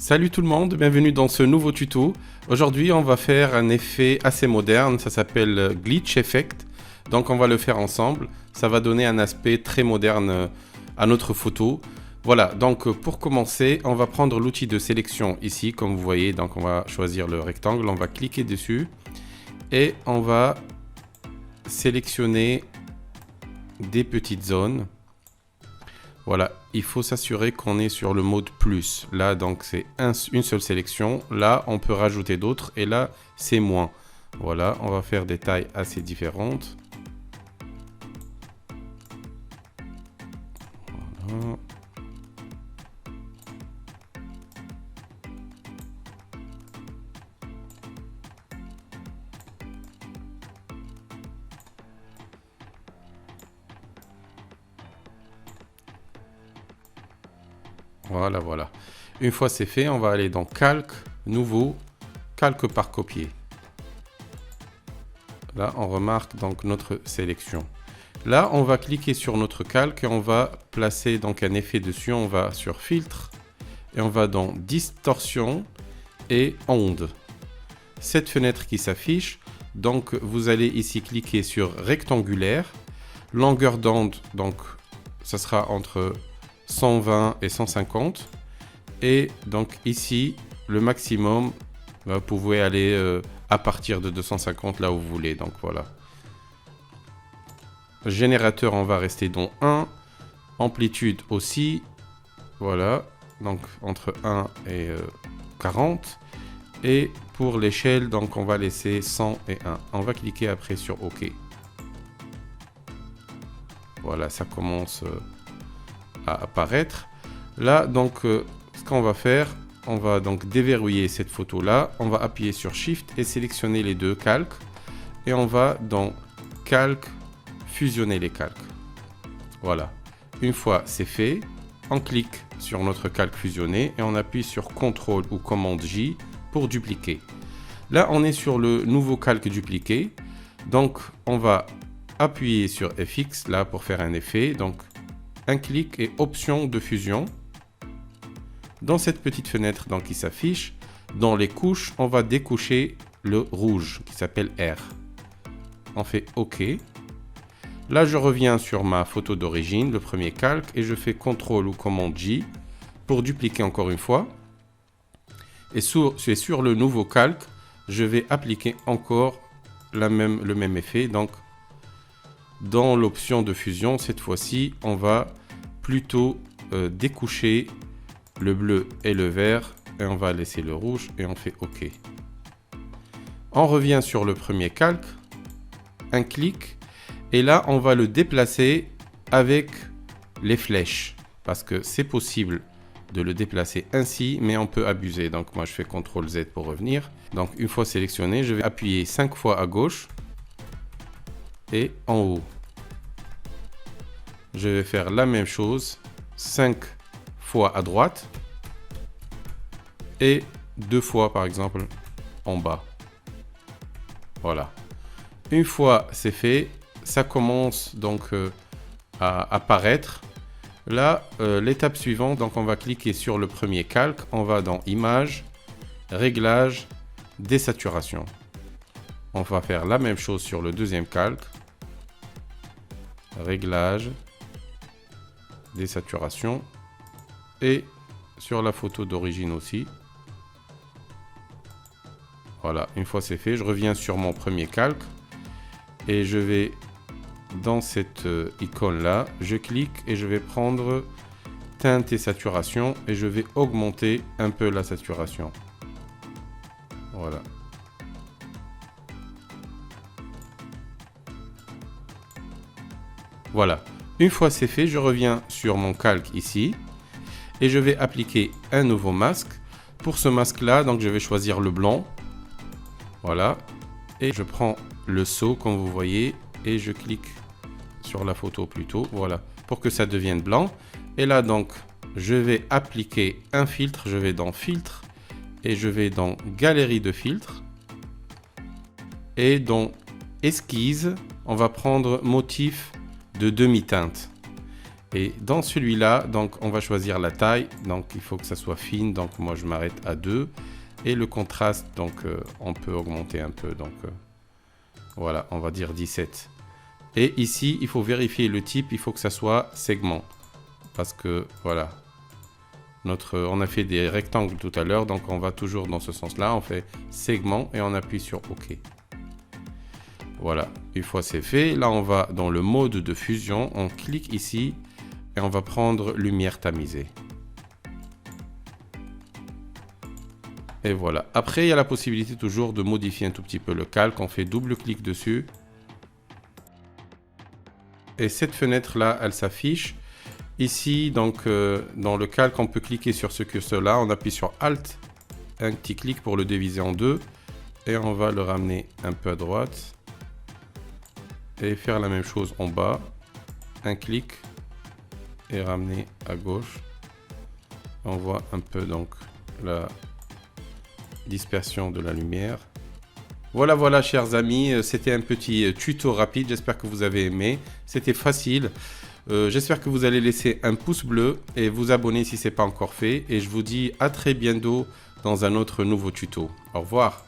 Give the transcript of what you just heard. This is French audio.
Salut tout le monde, bienvenue dans ce nouveau tuto. Aujourd'hui on va faire un effet assez moderne, ça s'appelle Glitch Effect. Donc on va le faire ensemble, ça va donner un aspect très moderne à notre photo. Voilà, donc pour commencer, on va prendre l'outil de sélection ici, comme vous voyez. Donc on va choisir le rectangle, on va cliquer dessus et on va sélectionner des petites zones. Voilà, il faut s'assurer qu'on est sur le mode plus. Là, donc, c'est une seule sélection. Là, on peut rajouter d'autres. Et là, c'est moins. Voilà, on va faire des tailles assez différentes. Voilà. Voilà, voilà. Une fois c'est fait, on va aller dans Calque, Nouveau, Calque par copier. Là, on remarque donc notre sélection. Là, on va cliquer sur notre calque et on va placer donc un effet dessus. On va sur Filtre et on va dans Distorsion et Onde. Cette fenêtre qui s'affiche, donc vous allez ici cliquer sur Rectangulaire. Longueur d'onde, donc ça sera entre 120 et 150. Et donc ici, le maximum, vous pouvez aller à partir de 250 là où vous voulez. Donc voilà. Générateur, on va rester dans 1. Amplitude aussi. Voilà. Donc entre 1 et 40. Et pour l'échelle, donc on va laisser 100 et 1. On va cliquer après sur OK. Voilà, ça commence à apparaître. Là, donc, ce qu'on va faire, on va donc déverrouiller cette photo-là. On va appuyer sur Shift et sélectionner les deux calques. Et on va dans Calque, fusionner les calques. Voilà. Une fois c'est fait, on clique sur notre calque fusionné et on appuie sur CTRL ou commande J pour dupliquer. Là, on est sur le nouveau calque dupliqué. Donc, on va appuyer sur FX là pour faire un effet. Donc, un clic et option de fusion. Dans cette petite fenêtre donc, qui s'affiche, dans les couches, on va découcher le rouge qui s'appelle R. On fait OK. Là, je reviens sur ma photo d'origine, le premier calque, et je fais CTRL ou commande J pour dupliquer encore une fois. Et sur le nouveau calque, je vais appliquer encore le même effet. Donc, dans l'option de fusion, cette fois-ci, on va plutôt découcher le bleu et le vert et on va laisser le rouge et on fait OK. On revient sur le premier calque, un clic et là, on va le déplacer avec les flèches parce que c'est possible de le déplacer ainsi, mais on peut abuser. Donc, moi, je fais CTRL Z pour revenir. Donc, une fois sélectionné, je vais appuyer 5 fois à gauche et en haut. Je vais faire la même chose 5 fois à droite et 2 fois par exemple en bas. Voilà. Une fois c'est fait, ça commence donc à apparaître. Là, l'étape suivante, donc on va cliquer sur le premier calque, on va dans Images, Réglages, Désaturation. On va faire la même chose sur le deuxième calque. Réglages, Désaturation. Et sur la photo d'origine aussi. Voilà, une fois c'est fait, je reviens sur mon premier calque. Et je vais dans cette icône là, je clique et je vais prendre teinte et saturation. Et je vais augmenter un peu la saturation. Voilà. Voilà. Une fois c'est fait, je reviens sur mon calque ici. Et je vais appliquer un nouveau masque. Pour ce masque-là, donc je vais choisir le blanc. Voilà. Et je prends le seau, comme vous voyez. Et je clique sur la photo plutôt. Voilà. Pour que ça devienne blanc. Et là, donc, je vais appliquer un filtre. Je vais dans Filtre. Et je vais dans Galerie de filtres. Et dans Esquisse, on va prendre motif de demi-teinte. Et dans celui-là, donc on va choisir la taille. Donc il faut que ça soit fine. Donc moi je m'arrête à 2. Et le contraste, donc on peut augmenter un peu. Donc voilà, on va dire 17. Et ici, il faut vérifier le type. Il faut que ça soit segment. Parce que voilà, on a fait des rectangles tout à l'heure. Donc on va toujours dans ce sens-là. On fait segment et on appuie sur OK. Voilà, une fois c'est fait, là on va dans le mode de fusion, on clique ici et on va prendre lumière tamisée. Et voilà, après il y a la possibilité toujours de modifier un tout petit peu le calque, on fait double clic dessus. Et cette fenêtre là, elle s'affiche. Ici, donc dans le calque, on peut cliquer sur ce curseur là, on appuie sur Alt, un petit clic pour le diviser en deux. Et on va le ramener un peu à droite. Et faire la même chose en bas, un clic et ramener à gauche. On voit un peu donc la dispersion de la lumière. Voilà chers amis, c'était un petit tuto rapide, j'espère que vous avez aimé, c'était facile. J'espère que vous allez laisser un pouce bleu et vous abonner si ce n'est pas encore fait. Et je vous dis à très bientôt dans un autre nouveau tuto. Au revoir.